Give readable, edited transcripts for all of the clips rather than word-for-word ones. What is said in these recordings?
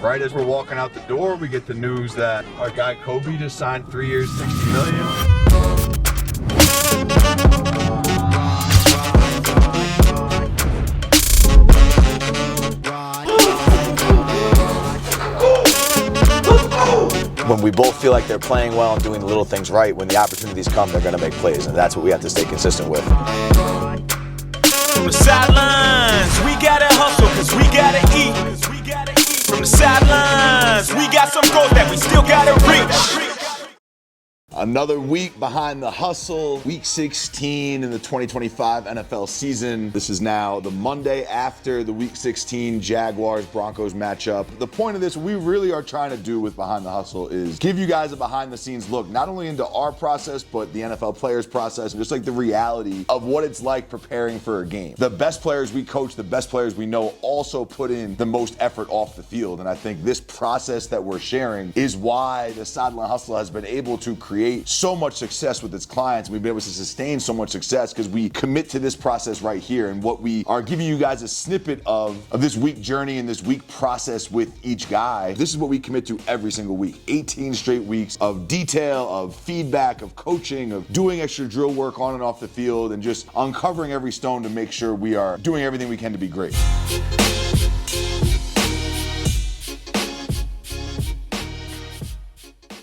Right as we're walking out the door, we get the news that our guy Jakobi just signed 3 years, $60 million. When we both feel like they're playing well and doing the little things right, when the opportunities come, they're going to make plays, and that's what we have to stay consistent with. From the sidelines, we gotta hustle cause we gotta eat. From the sidelines, we got some goals that we still gotta reach. Another week behind the hustle, week 16 in the 2025 NFL season. This is now the Monday after the week 16 Jaguars Broncos matchup. The point of this, we really are trying to do with Behind the Hustle is give you guys a behind the scenes look, not only into our process, but the NFL players process, and just like the reality of what it's like preparing for a game. The best players we coach, the best players we know also put in the most effort off the field. And I think this process that we're sharing is why the Sideline Hustle has been able to create so much success with its clients. We've been able to sustain so much success because we commit to this process right here. And what we are giving you guys a snippet of this week journey and this week process with each guy. This is what we commit to every single week. 18 straight weeks of detail, of feedback, of coaching, of doing extra drill work on and off the field, and just uncovering every stone to make sure we are doing everything we can to be great.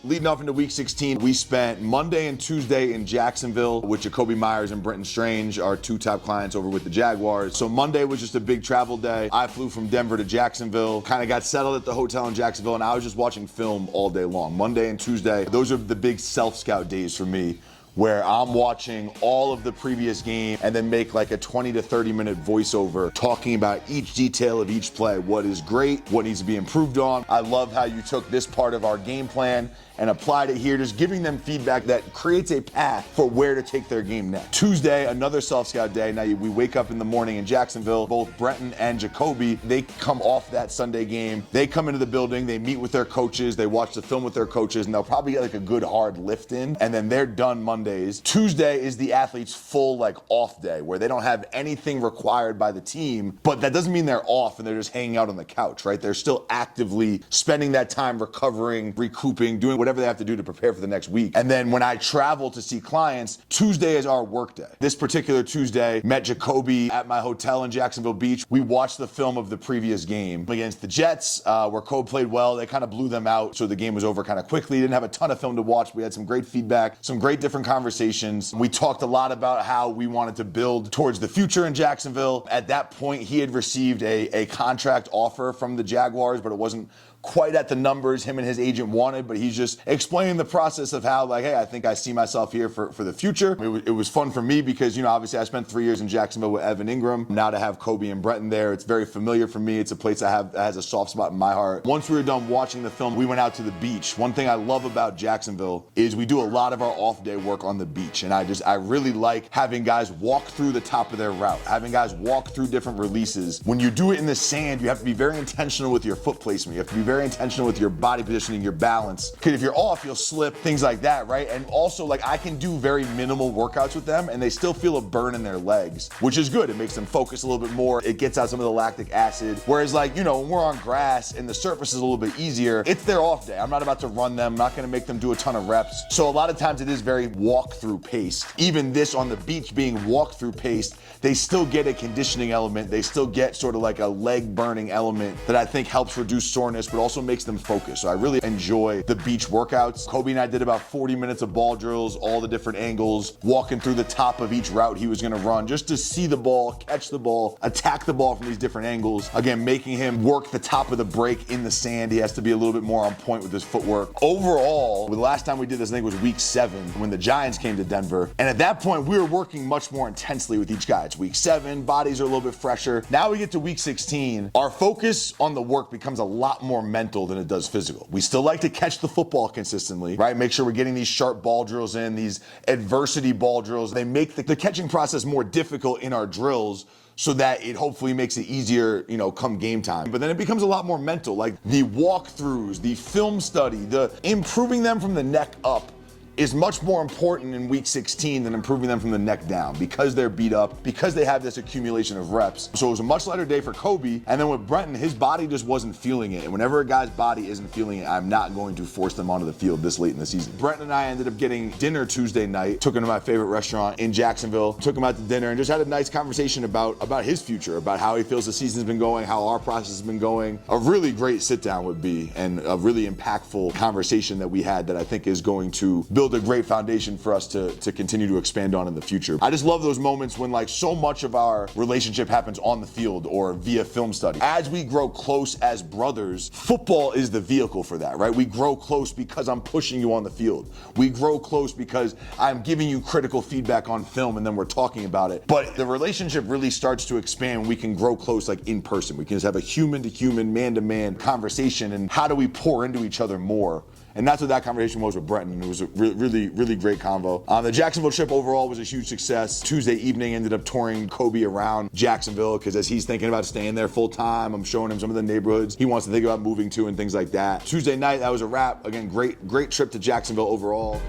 Leading off into week 16, we spent Monday and Tuesday in Jacksonville with Jakobi, Meyers, and Brenton Strange, our two top clients over with the Jaguars. So Monday was just a big travel day. I flew from Denver to Jacksonville, kind of got settled at the hotel in Jacksonville, and I was just watching film all day long. Monday and Tuesday, those are the big self-scout days for me, where I'm watching all of the previous game and then make like a 20 to 30 minute voiceover talking about each detail of each play, what is great, what needs to be improved on. I love how you took this part of our game plan and applied it here, just giving them feedback that creates a path for where to take their game next. Tuesday, another self-scout day. Now we wake up in the morning in Jacksonville. Both Brenton and Jakobi, they come off that Sunday game. They come into the building, they meet with their coaches, they watch the film with their coaches, and they'll probably get like a good hard lift in, and then they're done Mondays. Tuesday is the athlete's full like off day, where they don't have anything required by the team, but that doesn't mean they're off and they're just hanging out on the couch, right? They're still actively spending that time recovering, recouping, doing whatever they have to do to prepare for the next week. And then when I travel to see clients, Tuesday is our work day. This particular Tuesday, met Jakobi at my hotel in Jacksonville Beach. We watched the film of the previous game against the Jets, where Kobe played well. They kind of blew them out, so the game was over kind of quickly. Didn't have a ton of film to watch. We had some great feedback, some great different conversations. We talked a lot about how we wanted to build towards the future in Jacksonville. At that point, he had received a contract offer from the Jaguars, but it wasn't quite at the numbers him and his agent wanted, but he's just explaining the process of how, like, hey, I think I see myself here for the future. It was fun for me because, you know, obviously I spent 3 years in Jacksonville with Evan Ingram. Now to have Kobe and Brenton there, it's very familiar for me. It's a place that has a soft spot in my heart. Once we were done watching the film, we went out to the beach. One thing I love about Jacksonville is we do a lot of our off day work on the beach, and I really like having guys walk through the top of their route, having guys walk through different releases. When you do it in the sand, you have to be very intentional with your foot placement. You have to be very intentional with your body positioning, your balance. Because if you're off, you'll slip, things like that, right? And also, like, I can do very minimal workouts with them and they still feel a burn in their legs, which is good. It makes them focus a little bit more. It gets out some of the lactic acid. Whereas, like, you know, when we're on grass and the surface is a little bit easier, it's their off day. I'm not about to run them. I'm not going to make them do a ton of reps. So a lot of times it is very walk-through paced. Even this on the beach being walk-through paced, they still get a conditioning element. They still get sort of like a leg burning element that I think helps reduce soreness, but also makes them focus. So I really enjoy the beach workouts. Kobe and I did about 40 minutes of ball drills, all the different angles, walking through the top of each route he was going to run, just to see the ball, catch the ball, attack the ball from these different angles. Again, making him work the top of the break in the sand. He has to be a little bit more on point with his footwork. Overall, the last time we did this, I think it was week 7 when the Giants came to Denver. And at that point, we were working much more intensely with each guy. It's week 7, bodies are a little bit fresher. Now we get to week 16. Our focus on the work becomes a lot more mental than it does physical. We still like to catch the football consistently, right? Make sure we're getting these sharp ball drills in, these adversity ball drills. They make the catching process more difficult in our drills so that it hopefully makes it easier, you know, come game time. But then it becomes a lot more mental, like the walkthroughs, the film study, the improving them from the neck up is much more important in week 16 than improving them from the neck down because they're beat up, because they have this accumulation of reps. So it was a much lighter day for Kobe. And then with Brenton, his body just wasn't feeling it. And whenever a guy's body isn't feeling it, I'm not going to force them onto the field this late in the season. Brenton and I ended up getting dinner Tuesday night, took him to my favorite restaurant in Jacksonville, took him out to dinner and just had a nice conversation about his future, about how he feels the season's been going, how our process has been going. A really great sit down would be, and a really impactful conversation that we had that I think is going to build a great foundation for us to continue to expand on in the future. I just love those moments when like so much of our relationship happens on the field or via film study. As we grow close as brothers, football is the vehicle for that, right? We grow close because I'm pushing you on the field. We grow close because I'm giving you critical feedback on film and then we're talking about it. But the relationship really starts to expand when we can grow close like in person. We can just have a human to human, man to man conversation, and how do we pour into each other more? And that's what that conversation was with Brenton. It was a really, really great convo. The Jacksonville trip overall was a huge success. Tuesday evening ended up touring Kobe around Jacksonville because as he's thinking about staying there full time, I'm showing him some of the neighborhoods he wants to think about moving to and things like that. Tuesday night, that was a wrap. Again, great trip to Jacksonville overall.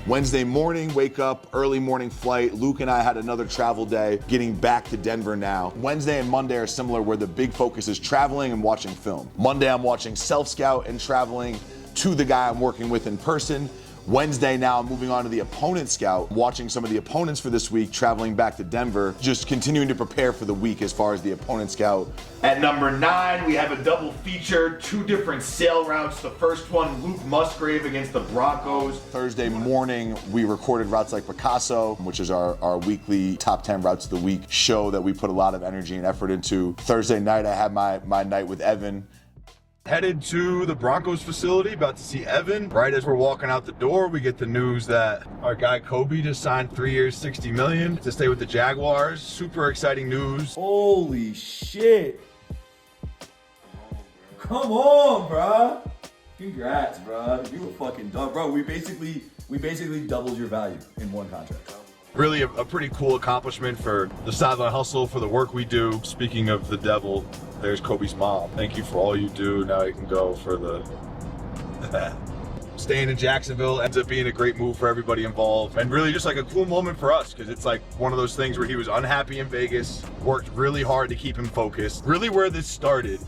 Wednesday morning, wake up, early morning flight. Luke and I had another travel day, getting back to Denver now. Wednesday and Monday are similar where the big focus is traveling and watching film. Monday, I'm watching self-scout and traveling to the guy I'm working with in person. Wednesday now, I'm moving on to the opponent scout, watching some of the opponents for this week, traveling back to Denver, just continuing to prepare for the week as far as the opponent scout. At number 9, we have a double feature, 2 different sail routes. The first one, Luke Musgrave against the Broncos. Thursday morning, we recorded Routes Like Picasso, which is our weekly top 10 routes of the week show that we put a lot of energy and effort into. Thursday night, I had my night with Evan. Headed to the Broncos facility, about to see Evan. Right as we're walking out the door, we get the news that our guy Jakobi just signed 3 years, $60 million to stay with the Jaguars. Super exciting news. Holy shit. Come on, bro. Congrats, bro. You a fucking dog, bro. We basically doubled your value in one contract. Really a pretty cool accomplishment for the Sideline Hustle, for the work we do. Speaking of the devil, there's Kobe's mom. Thank you for all you do. Now you can go for the staying in Jacksonville ends up being a great move for everybody involved, and really just like a cool moment for us because it's like one of those things where he was unhappy in Vegas, worked really hard to keep him focused. Really where this started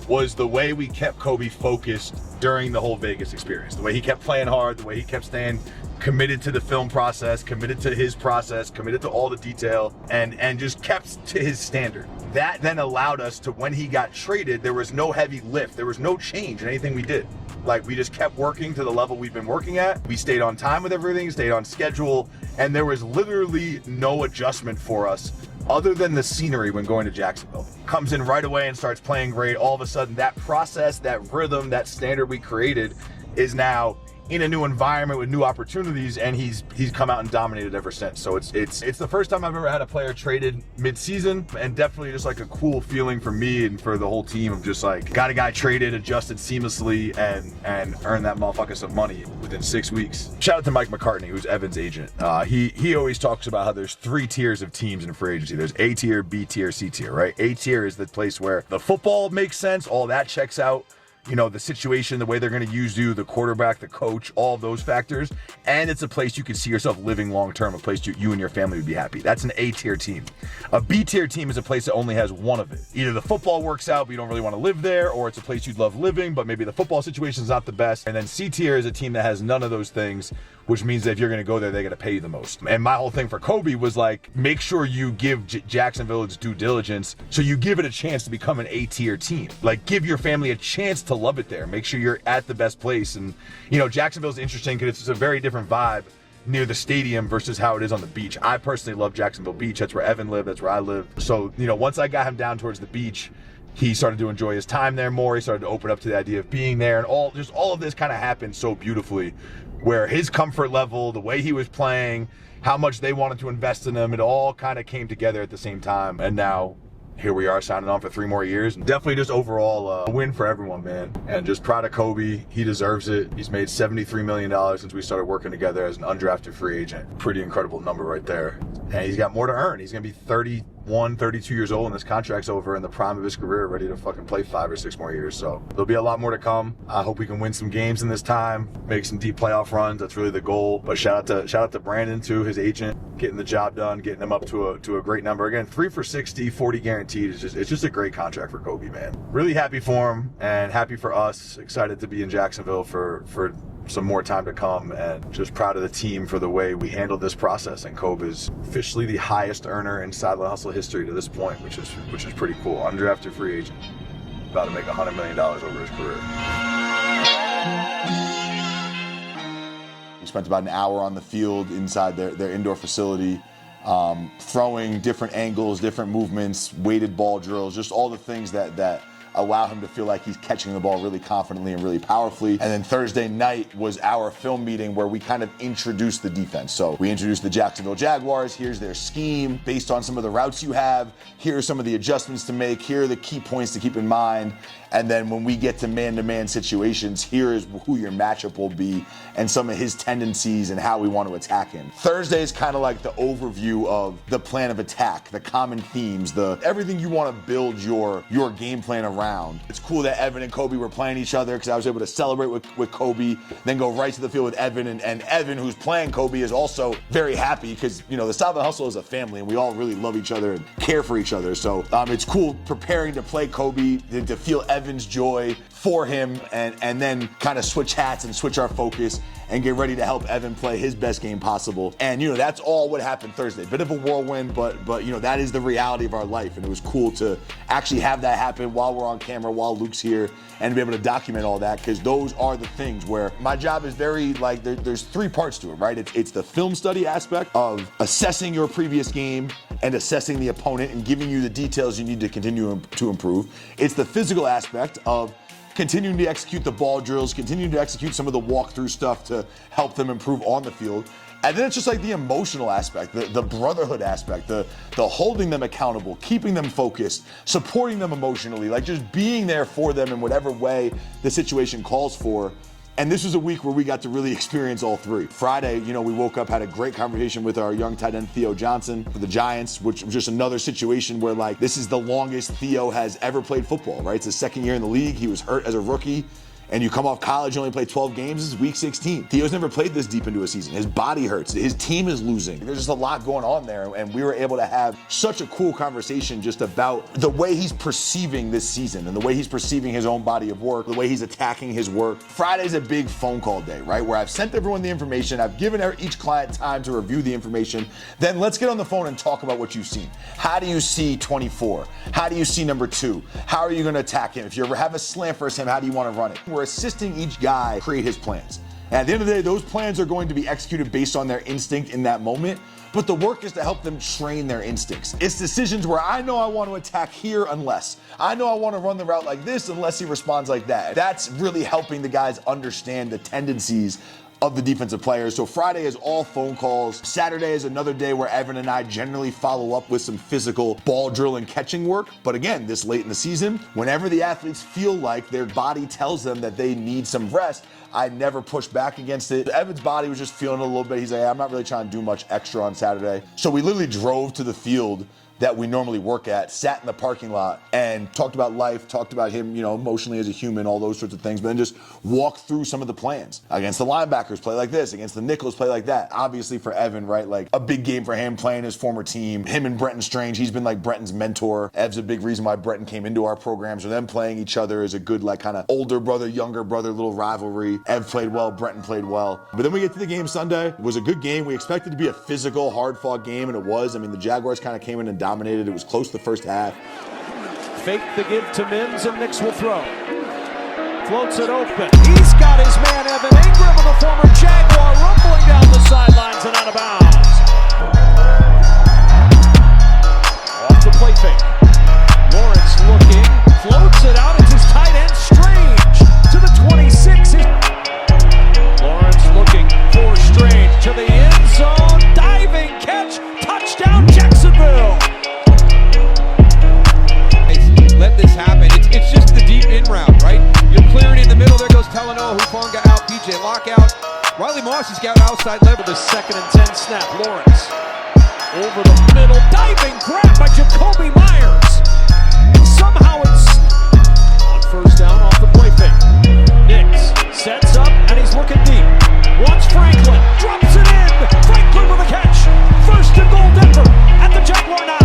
was the way we kept Kobe focused during the whole Vegas experience. The way he kept playing hard, the way he kept staying committed to the film process, committed to his process, committed to all the detail, and just kept to his standard. That then allowed us to, when he got traded, there was no heavy lift. There was no change in anything we did. Like, we just kept working to the level we've been working at. We stayed on time with everything, stayed on schedule, and there was literally no adjustment for us other than the scenery when going to Jacksonville. Comes in right away and starts playing great. All of a sudden, that process, that rhythm, that standard we created is now in a new environment with new opportunities, and he's come out and dominated ever since. So it's the first time I've ever had a player traded mid-season, and definitely just like a cool feeling for me and for the whole team of just like, got a guy traded, adjusted seamlessly, and earned that motherfucker some money within 6 weeks. Shout out to Mike McCartney, who's Evan's agent. He always talks about how there's 3 tiers of teams in free agency. There's A tier, B tier, C tier, right? A tier is the place where the football makes sense, all that checks out. You know, the situation, the way they're going to use you, the quarterback, the coach, all of those factors. And it's a place you can see yourself living long-term, a place you and your family would be happy. That's an A-tier team. A B-tier team is a place that only has one of it. Either the football works out, but you don't really want to live there, or it's a place you'd love living, but maybe the football situation is not the best. And then C-tier is a team that has none of those things, which means that if you're going to go there, they got to pay you the most. And my whole thing for Kobe was like, make sure you give Jacksonville its due diligence, so you give it a chance to become an A-tier team. Like, give your family a chance to love it there. Make sure you're at the best place. And, you know, Jacksonville's interesting because it's a very different vibe near the stadium versus how it is on the beach. I personally love Jacksonville Beach. That's where Evan lived. That's where I live. So, you know, once I got him down towards the beach, he started to enjoy his time there more. He started to open up to the idea of being there, and all of this kind of happened so beautifully, where his comfort level, the way he was playing, how much they wanted to invest in him, it all kind of came together at the same time. And now here we are signing on for 3 more years. Definitely just overall a win for everyone, man. And just proud of Kobe. He deserves it. He's made $73 million since we started working together as an undrafted free agent. Pretty incredible number right there. And he's got more to earn. He's going to be 30 31, 32 years old, and this contract's over in the prime of his career, ready to fucking play 5 or 6 more years. So there'll be a lot more to come. I hope we can win some games in this time, make some deep playoff runs. That's really the goal. But shout out to Brandon too, his agent, getting the job done, getting him up to a great number. Again, 3 for 60, 40 guaranteed. It's just a great contract for Kobe, man. Really happy for him and happy for us. Excited to be in Jacksonville for some more time to come, and just proud of the team for the way we handled this process. And Kobe is officially the highest earner in Sideline Hustle history to this point, which is pretty cool. Undrafted free agent, about to make $100 million over his career. We spent about an hour on the field inside their indoor facility, throwing different angles, different movements, weighted ball drills, just all the things that allow him to feel like he's catching the ball really confidently and really powerfully. And then Thursday night was our film meeting where we kind of introduced the defense. So we introduced the Jacksonville Jaguars. Here's their scheme based on some of the routes you have. Here are some of the adjustments to make. Here are the key points to keep in mind. And then when we get to man-to-man situations, here is who your matchup will be and some of his tendencies and how we want to attack him. Thursday is kind of like the overview of the plan of attack, the common themes, everything you want to build your game plan around. It's cool that Evan and Kobe were playing each other because I was able to celebrate with Kobe, then go right to the field with Evan. And Evan, who's playing Kobe, is also very happy because, the Sideline Hustle is a family and we all really love each other and care for each other. So it's cool preparing to play Kobe, to feel Evan's joy for him, and then kind of switch hats and switch our focus and get ready to help Evan play his best game possible. And that's all what happened Thursday. Bit of a whirlwind, but that is the reality of our life. And it was cool to actually have that happen while we're on camera, while Luke's here, and to be able to document all that, because those are the things where my job is very there's 3 parts to it, right? It's the film study aspect of assessing your previous game and assessing the opponent and giving you the details you need to continue to improve. It's the physical aspect of continuing to execute the ball drills, continuing to execute some of the walkthrough stuff to help them improve on the field. And then it's just like the emotional aspect, the brotherhood aspect, the holding them accountable, keeping them focused, supporting them emotionally, like just being there for them in whatever way the situation calls for. And this was a week where we got to really experience all 3. Friday, we woke up, had a great conversation with our young tight end Theo Johnson for the Giants, which was just another situation where this is the longest Theo has ever played football, right? It's his 2nd year in the league. He was hurt as a rookie. And you come off college, you only play 12 games, this is week 16. Theo's never played this deep into a season. His body hurts, his team is losing. There's just a lot going on there, and we were able to have such a cool conversation just about the way he's perceiving this season and the way he's perceiving his own body of work, the way he's attacking his work. Friday's a big phone call day, right? Where I've sent everyone the information, I've given each client time to review the information. Then let's get on the phone and talk about what you've seen. How do you see 24? How do you see number 2? How are you gonna attack him? If you ever have a slant versus him, how do you wanna run it? We're assisting each guy create his plans. And at the end of the day, those plans are going to be executed based on their instinct in that moment, but the work is to help them train their instincts. It's decisions where I know I want to attack here unless. I know I want to run the route like this unless he responds like that. That's really helping the guys understand the tendencies of the defensive players. So Friday is all phone calls. Saturday is another day where Evan and I generally follow up with some physical ball drill and catching work. But again, this late in the season, whenever the athletes feel like their body tells them that they need some rest, I never push back against it. Evan's body was just feeling a little bit. He's like, I'm not really trying to do much extra on Saturday. So we literally drove to the field that we normally work at, sat in the parking lot and talked about life, talked about him, emotionally as a human, all those sorts of things, but then just walked through some of the plans. Against the linebackers, play like this. Against the nickels, play like that. Obviously for Evan, right, a big game for him playing his former team. Him and Brenton Strange, he's been like Brenton's mentor. Ev's a big reason why Brenton came into our programs, or them playing each other is a good kind of older brother, younger brother, little rivalry. Ev played well, Brenton played well. But then we get to the game Sunday. It was a good game. We expected it to be a physical, hard-fought game, and it was. I mean, the Jaguars kind of came in and dominated. It was close the first half. Fake the give to Mims, and Nix will throw. Floats it open. He's got his man Evan Ingram, the former Jaguar, rumbling down the sidelines and out of bounds. Off the play fake. Lawrence looking, floats it out. It's his tight end Strange to the 26. Lawrence looking for Strange to the end zone. Diving catch. Touchdown Jacksonville. Let this happen. It's just the deep in route, right? You're clearing in the middle. There goes Talanoa. Hufanga out. PJ Lockout. Riley Moss has got outside level. The 2nd and 10 snap. Lawrence Over the middle, diving grab by Jakobi Meyers. Somehow it's on first down off the play fake. Nix sets up and he's looking deep. Wants Franklin, drops it in. Franklin with a catch. First and goal Denver at the Jaguar 9.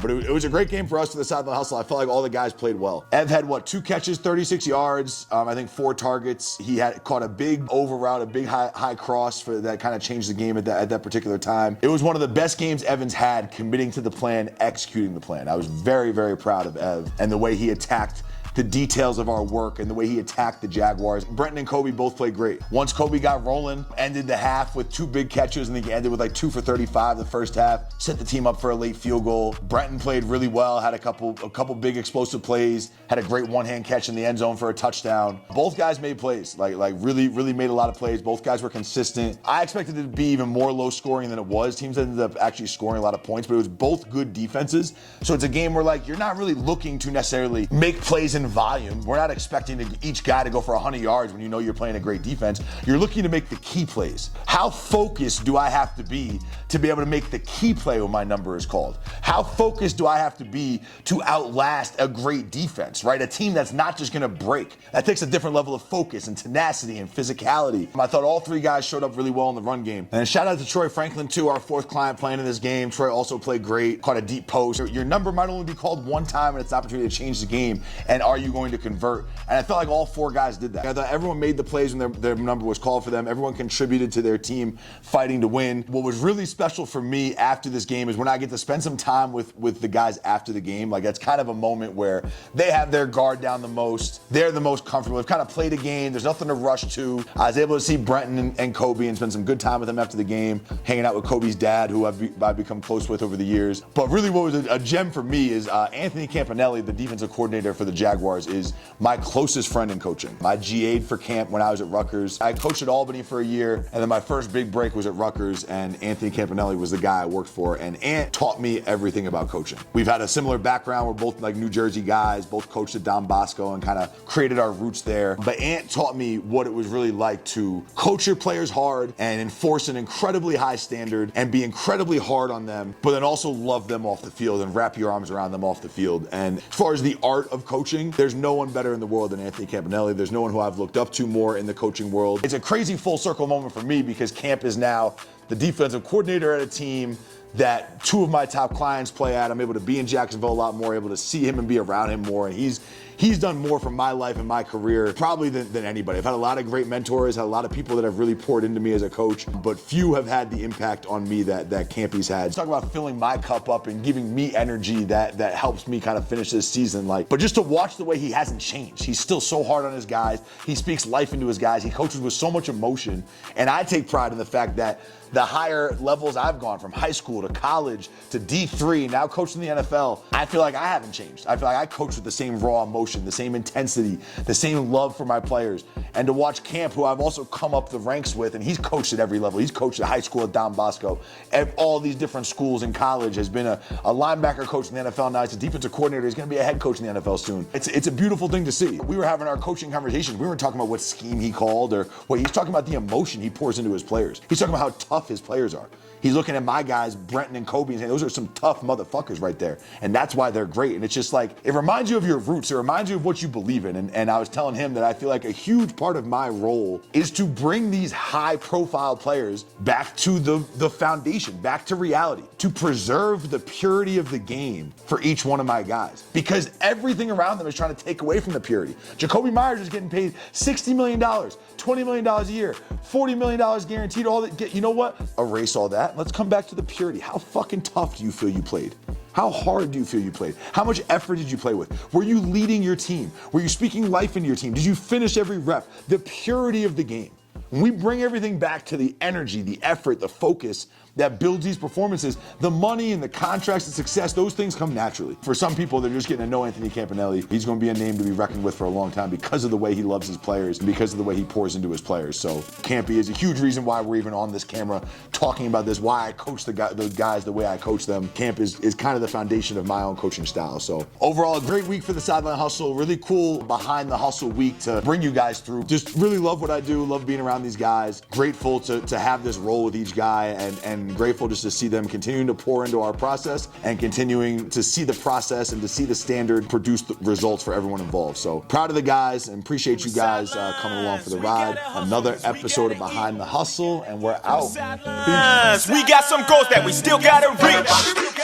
But it was a great game for us to the sideline hustle. I felt like all the guys played well. Ev had 2 catches, 36 yards, I think 4 targets. He had caught a big over route, a big high cross for that kind of changed the game at that particular time. It was one of the best games Evans had, committing to the plan, executing the plan. I was very, very proud of Ev and the way he attacked the details of our work and the way he attacked the Jaguars. Brenton and Kobe both played great. Once Kobe got rolling, ended the half with 2 big catches, and he ended with 2 for 35 the first half, set the team up for a late field goal. Brenton played really well, had a couple big explosive plays, had a great one-hand catch in the end zone for a touchdown. Both guys made plays, like really made a lot of plays. Both guys were consistent. I expected it to be even more low scoring than it was. Teams ended up actually scoring a lot of points, but it was both good defenses. So it's a game where you're not really looking to necessarily make plays in volume. We're not expecting each guy to go for 100 yards when you know you're playing a great defense. You're looking to make the key plays. How focused do I have to be able to make the key play when my number is called? How focused do I have to be to outlast a great defense, right? A team that's not just gonna break. That takes a different level of focus and tenacity and physicality. I thought all 3 guys showed up really well in the run game. And shout out to Troy Franklin too, our 4th client playing in this game. Troy also played great, caught a deep post. Your number might only be called one time and it's an opportunity to change the game. And are you going to convert? And I felt like all 4 guys did that. I thought everyone made the plays when their number was called for them. Everyone contributed to their team fighting to win. What was really special for me after this game is when I get to spend some time with the guys after the game. That's kind of a moment where they have their guard down the most. They're the most comfortable. They've kind of played a game. There's nothing to rush to. I was able to see Brenton and Kobe and spend some good time with them after the game, hanging out with Kobe's dad, who I've become close with over the years. But really what was a gem for me is Anthony Campanelli, the defensive coordinator for the Jaguars, is my closest friend in coaching. I GA'd for camp when I was at Rutgers. I coached at Albany for a year, and then my first big break was at Rutgers, and Anthony Campanelli was the guy I worked for, and Ant taught me everything about coaching. We've had a similar background. We're both New Jersey guys, both coached at Don Bosco and kind of created our roots there. But Ant taught me what it was really like to coach your players hard and enforce an incredibly high standard and be incredibly hard on them, but then also love them off the field and wrap your arms around them off the field. And as far as the art of coaching, there's no one better in the world than Anthony Campanelli. There's no one who I've looked up to more in the coaching world. It's a crazy full circle moment for me because Camp is now the defensive coordinator at a team that 2 of my top clients play at. I'm able to be in Jacksonville a lot more, able to see him and be around him more. And he's done more for my life and my career probably than anybody. I've had a lot of great mentors, had a lot of people that have really poured into me as a coach, but few have had the impact on me that Campy's had. Talk about filling my cup up and giving me energy that helps me kind of finish this season. But just to watch the way he hasn't changed. He's still so hard on his guys. He speaks life into his guys. He coaches with so much emotion. And I take pride in the fact that the higher levels I've gone from high school to college to D3, now coaching the NFL, I feel like I haven't changed. I feel like I coach with the same raw emotion, the same intensity, the same love for my players. And to watch Camp, who I've also come up the ranks with, and he's coached at every level. He's coached at high school at Don Bosco, at all these different schools in college, has been a linebacker coach in the NFL, now he's a defensive coordinator. He's gonna be a head coach in the NFL soon. It's a beautiful thing to see. We were having our coaching conversations. We weren't talking about what scheme he called or what he's talking about, the emotion he pours into his players. He's talking about how tough his players are. He's looking at my guys, Brenton and Kobe, and saying, those are some tough motherfuckers right there. And that's why they're great. And it's just it reminds you of your roots. It reminds you of what you believe in. And I was telling him that I feel like a huge part of my role is to bring these high profile players back to the foundation, back to reality, to preserve the purity of the game for each one of my guys. Because everything around them is trying to take away from the purity. Jakobi Meyers is getting paid $60 million, $20 million a year, $40 million guaranteed, all that. You know what? Erase all that. Let's come back to the purity. How fucking tough do you feel you played? How hard do you feel you played? How much effort did you play with? Were you leading your team? Were you speaking life into your team? Did you finish every rep? The purity of the game. When we bring everything back to the energy, the effort, the focus, that builds these performances. The money and the contracts and success, those things come naturally. For some people, they're just getting to know Anthony Campanelli. He's going to be a name to be reckoned with for a long time because of the way he loves his players and because of the way he pours into his players. So Campy is a huge reason why we're even on this camera talking about this, why I coach the guys the way I coach them. Camp is kind of the foundation of my own coaching style. So overall, a great week for the Sideline Hustle. Really cool behind the hustle week to bring you guys through. Just really love what I do, love being around these guys. Grateful to have this role with each guy and grateful just to see them continuing to pour into our process and continuing to see the process and to see the standard produce the results for everyone involved. So proud of the guys and appreciate you guys coming along for the ride. Another episode of Behind the Hustle, and we're out. We got some goals that we still gotta reach.